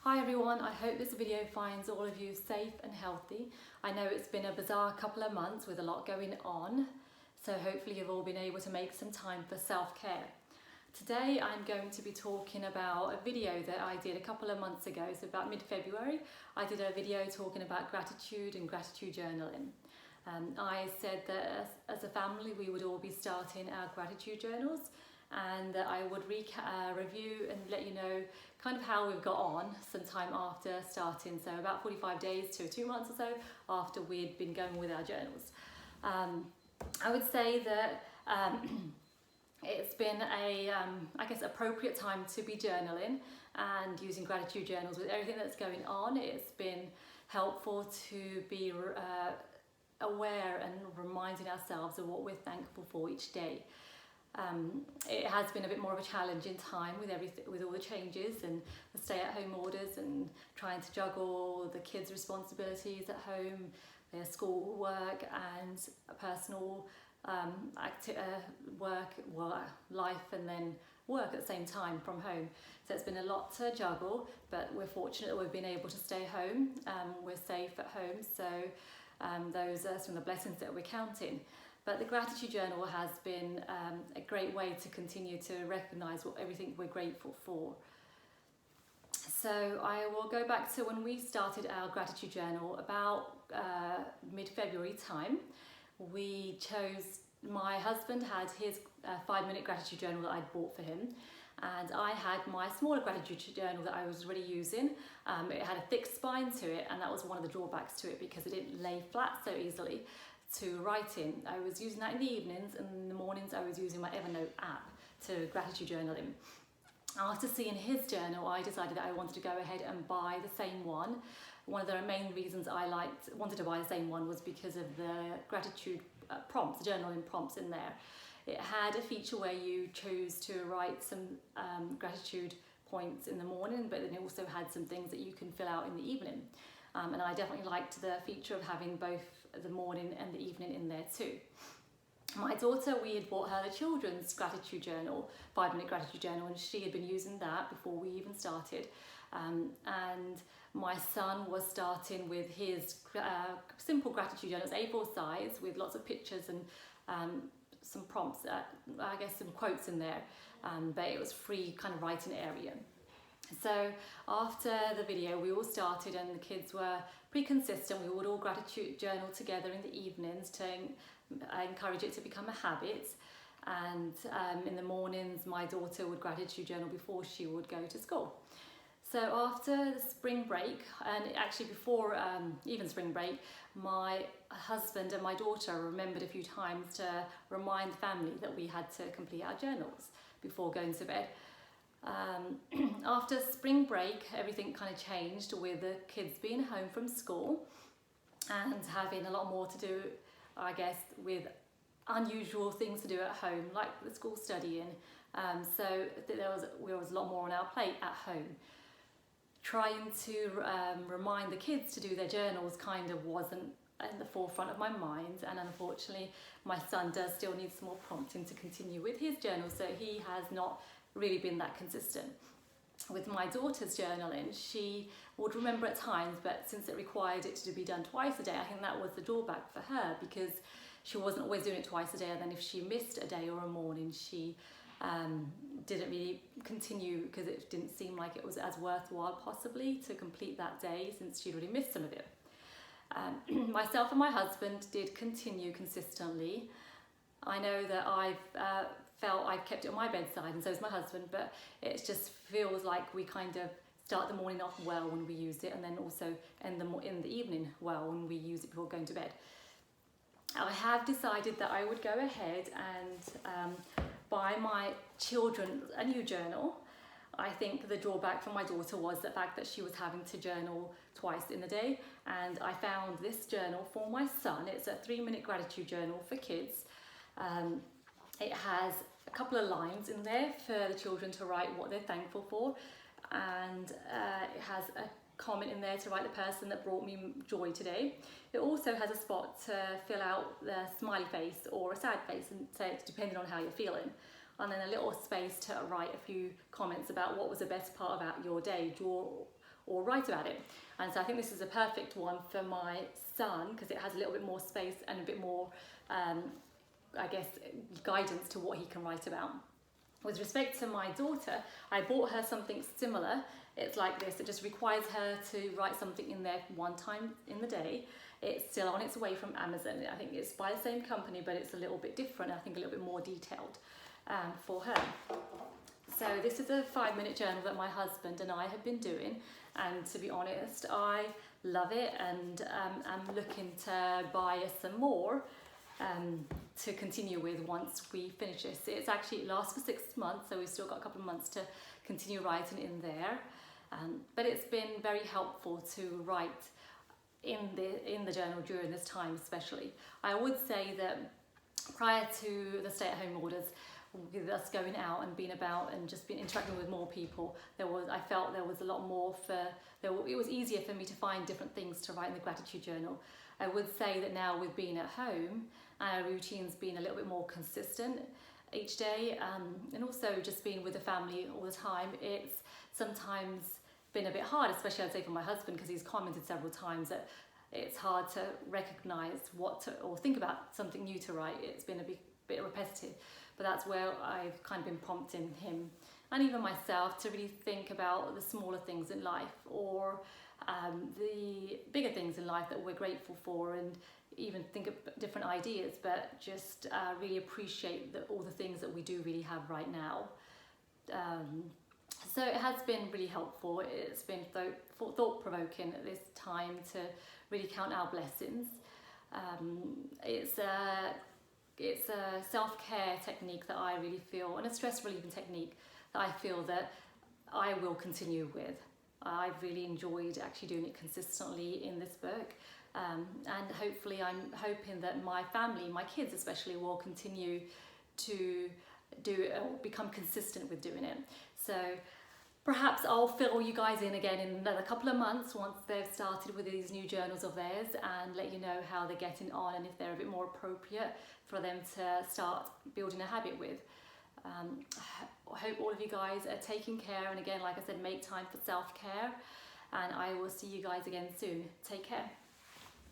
Hi everyone, I hope this video finds all of you safe and healthy. I know it's been a bizarre couple of months with a lot going on, so hopefully you've all been able to make some time for self-care. Today I'm going to be talking about a video that I did a couple of months ago, so about mid-February. I did a video talking about gratitude and gratitude journaling. I said that as a family we would all be starting our gratitude journals, and that I would review and let you know kind of how we've got on some time after starting, so about 45 days to 2 months or so after we'd been going with our journals. I would say that it's been a, I guess, appropriate time to be journaling and using gratitude journals with everything that's going on. It's been helpful to be aware and reminding ourselves of what we're thankful for each day. It has been a bit more of a challenging time with all the changes and the stay-at-home orders and trying to juggle the kids' responsibilities at home, their school work and personal life, and then work at the same time from home. So it's been a lot to juggle, but we're fortunate that we've been able to stay home. We're safe at home, so those are some of the blessings that we're counting. But the gratitude journal has been a great way to continue to recognise everything we're grateful for. So I will go back to when we started our gratitude journal about mid-February time. We chose, my husband had his 5-minute gratitude journal that I'd bought for him, and I had my smaller gratitude journal that I was already using. It had a thick spine to it, and that was one of the drawbacks to it because it didn't lay flat so easily to write in. I was using that in the evenings, and in the mornings I was using my Evernote app to gratitude journal in. After seeing his journal, I decided that I wanted to go ahead and buy the same one. One of the main reasons I wanted to buy the same one was because of the gratitude prompts, journaling prompts in there. It had a feature where you chose to write some gratitude points in the morning, but then it also had some things that you can fill out in the evening. And I definitely liked the feature of having both the morning and the evening in there too. My daughter, we had bought her the children's gratitude journal, 5-minute gratitude journal, and she had been using that before we even started. And my son was starting with his simple gratitude journal. It's A4 size with lots of pictures and some prompts, I guess some quotes in there, but it was free kind of writing area. So after the video we all started, and the kids were pretty consistent. We would all gratitude journal together in the evenings to encourage it to become a habit, and in the mornings my daughter would gratitude journal before she would go to school. So after the spring break, and actually before even spring break, my husband and my daughter remembered a few times to remind the family that we had to complete our journals before going to bed. After spring break, everything kind of changed with the kids being home from school and having a lot more to do, I guess, with unusual things to do at home, like the school studying. So there was a lot more on our plate at home. Trying to remind the kids to do their journals kind of wasn't in the forefront of my mind, and unfortunately my son does still need some more prompting to continue with his journal, so he has not really been that consistent. With my daughter's journaling, she would remember at times, but since it required it to be done twice a day, I think that was the drawback for her, because she wasn't always doing it twice a day, and then if she missed a day or a morning, she didn't really continue because it didn't seem like it was as worthwhile possibly to complete that day since she'd already missed some of it. Myself and my husband did continue consistently. I know that I've kept it on my bedside, and so is my husband, but it just feels like we kind of start the morning off well when we use it, and then also end in the evening well when we use it before going to bed. I have decided that I would go ahead and buy my children a new journal. I think the drawback for my daughter was the fact that she was having to journal twice in a day, and I found this journal for my son. It's a 3-minute gratitude journal for kids. It has a couple of lines in there for the children to write what they're thankful for, and it has a comment in there to write the person that brought me joy today. It also has a spot to fill out the smiley face or a sad face, and say it's depending on how you're feeling, and then a little space to write a few comments about what was the best part about your day, draw or write about it. And so I think this is a perfect one for my son because it has a little bit more space and a bit more, I guess, guidance to what he can write about. With respect to my daughter, I bought her something similar. It's like this, it just requires her to write something in there one time in the day. It's still on its way from Amazon. I think it's by the same company, but it's a little bit different. I think a little bit more detailed for her. So this is a 5-minute journal that my husband and I have been doing. And to be honest, I love it, and I'm looking to buy us some more to continue with once we finish this. It lasts for 6 months, so we've still got a couple of months to continue writing in there. But it's been very helpful to write in the journal during this time especially. I would say that prior to the stay-at-home orders, with us going out and being about and just been interacting with more people, I felt there was a lot more it was easier for me to find different things to write in the gratitude journal. I would say that now with being at home and our routines being a little bit more consistent each day, and also just being with the family all the time, it's sometimes been a bit hard, especially I'd say for my husband, because he's commented several times that it's hard to recognise or think about something new to write. It's been a bit repetitive. But that's where I've kind of been prompting him and even myself to really think about the smaller things in life, or the bigger things in life that we're grateful for, and even think of different ideas, but just really appreciate all the things that we do really have right now. So it has been really helpful. It's been thought-provoking at this time to really count our blessings. It's a self-care technique that I really feel, and a stress relieving technique that I feel that I will continue with. I've really enjoyed actually doing it consistently in this book, and hopefully I'm hoping that my family, my kids especially, will continue to do it or become consistent with doing it. So perhaps I'll fill you guys in again in another couple of months once they've started with these new journals of theirs, and let you know how they're getting on and if they're a bit more appropriate for them to start building a habit with. I hope all of you guys are taking care, and again, like I said, make time for self-care, and I will see you guys again soon. Take care.